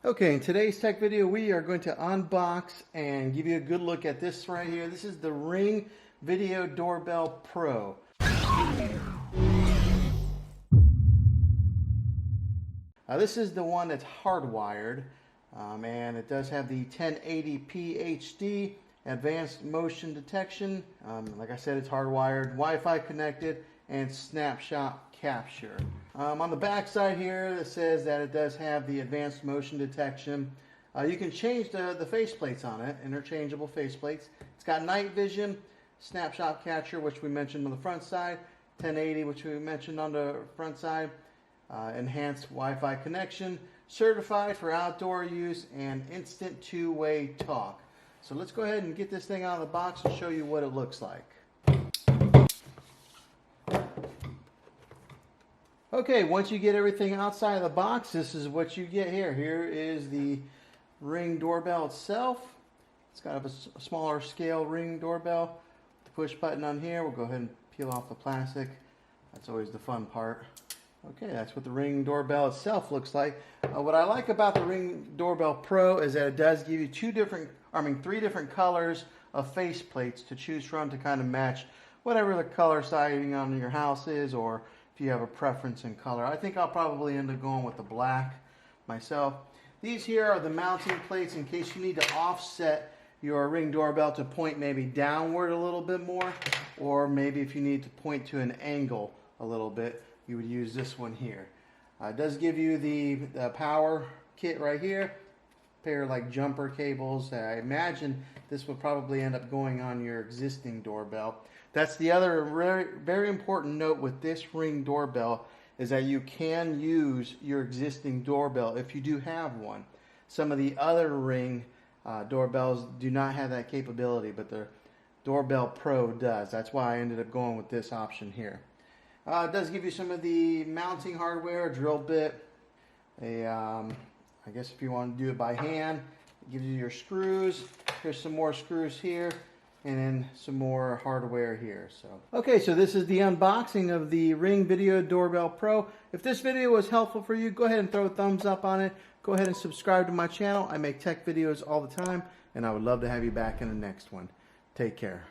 Okay, in today's tech video, we are going to unbox and give you a good look at this right here. This is the Ring Video Doorbell Pro. This is the one that's hardwired, and it does have the 1080p HD advanced motion detection. Like I said, it's hardwired, Wi-Fi connected, and snapshot capture. On the back side here, it says that it does have the advanced motion detection. You can change the faceplates on it, interchangeable faceplates. It's got night vision, snapshot capture, which we mentioned on the front side, 1080, which we mentioned on the front side, enhanced Wi-Fi connection, certified for outdoor use, and instant two-way talk. So let's go ahead and get this thing out of the box and show you what it looks like. Okay, once you get everything outside of the box, this is what you get here. Here is the Ring doorbell itself. It's got a smaller scale Ring doorbell. The push button on here, we'll go ahead and peel off the plastic. That's always the fun part. Okay, that's what the Ring doorbell itself looks like. What I like about the Ring Doorbell Pro is that it does give you three different colors of faceplates to choose from to kind of match whatever the color siding on your house is, or if you have a preference in color. I think I'll probably end up going with the black myself. These here are the mounting plates in case you need to offset your Ring doorbell to point maybe downward a little bit more, or maybe if you need to point to an angle a little bit, you would use this one here. It does give you the power kit right here, pair of like jumper cables. I imagine this would probably end up going on your existing doorbell. That's the other very important note with this Ring doorbell, is that you can use your existing doorbell if you do have one. Some of the other Ring doorbells do not have that capability, but the Doorbell Pro does. That's why I ended up going with this option here. It does give you some of the mounting hardware, a drill bit, I guess if you want to do it by hand, it gives you your screws. Here's some more screws here, and then some more hardware here. Okay, so this is the unboxing of the Ring Video Doorbell Pro. If this video was helpful for you, go ahead and throw a thumbs up on it. Go ahead and subscribe to my channel. I make tech videos all the time, and I would love to have you back in the next one. Take care.